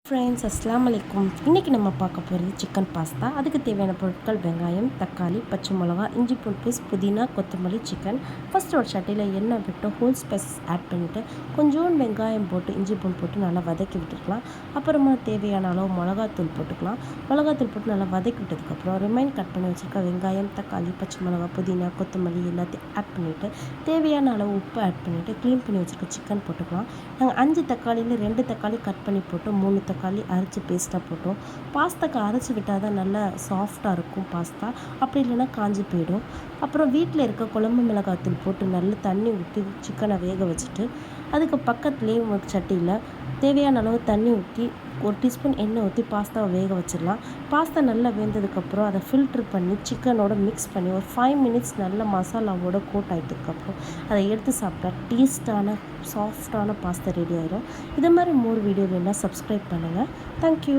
Friends அஸ்ஸலாமு அலைக்கும். இன்றைக்கி நம்ம பார்க்க போகிறது சிக்கன் பாஸ்தா. அதுக்கு தேவையான பொருட்கள் வெங்காயம், தக்காளி, பச்சை மிளகா, இஞ்சி பூண்டு பேஸ்ட், புதினா, கொத்தமல்லி, சிக்கன். ஃபஸ்ட்டு ஒரு சட்டியில் எண்ணெய் விட்டு ஹோல் ஸ்பைசஸ் ஆட் பண்ணிவிட்டு கொஞ்சோண்டு வெங்காயம் போட்டு இஞ்சி பூண்டு போட்டு நல்லா வதக்கி விட்டுருக்கலாம். அப்புறமா தேவையான அளவு மிளகாத்தூள் போட்டுக்கலாம். மிளகாத்தூள் போட்டு நல்லா வதக்கி விட்டதுக்கப்புறம் ரிமைன் கட் பண்ணி வச்சுருக்க வெங்காயம், தக்காளி, பச்சை மிளகா, புதினா, கொத்தமல்லி எல்லாத்தையும் ஆட் பண்ணிவிட்டு தேவையான அளவு உப்பு ஆட் பண்ணிவிட்டு க்ளீன் பண்ணி வச்சுருக்க சிக்கன் போட்டுக்கலாம். நாங்கள் 5 தக்காளியில் 2 தக்காளி கட் பண்ணி போட்டு 3 தக்காளி அரைச்சி பேஸ்ட்டாக போட்டோம். பாஸ்தாக்கு அரைச்சி விட்டால் தான் நல்லா சாஃப்டாக இருக்கும் பாஸ்தா, அப்படி இல்லைன்னா காஞ்சி போயிடும். அப்புறம் வீட்டில் இருக்க குழம்பு மிளகாத்தூள் போட்டு நல்லா தண்ணி ஊற்றி சிக்கனை வேக வச்சுட்டு அதுக்கு பக்கத்துலேயே ஒரு சட்டியில் தேவையான அளவு தண்ணி ஊற்றி 1 டீஸ்பூன் எண்ணெய் ஊற்றி பாஸ்தாவை வேக வச்சிடலாம். பாஸ்தா நல்லா வெந்ததுக்கப்புறம் அதை ஃபில்ட்ரு பண்ணி சிக்கனோட மிக்ஸ் பண்ணி ஒரு 5 மினிட்ஸ் நல்ல மசாலாவோட கோட் ஆகிட்டதுக்கப்புறம் அதை எடுத்து சாப்பிட்டா டேஸ்டான சாஃப்டான பாஸ்தா ரெடி ஆயிடும். இது மாதிரி மோர் வீடியோ வேணால் சப்ஸ்கிரைப் பண்ணுங்கள். தேங்க்யூ.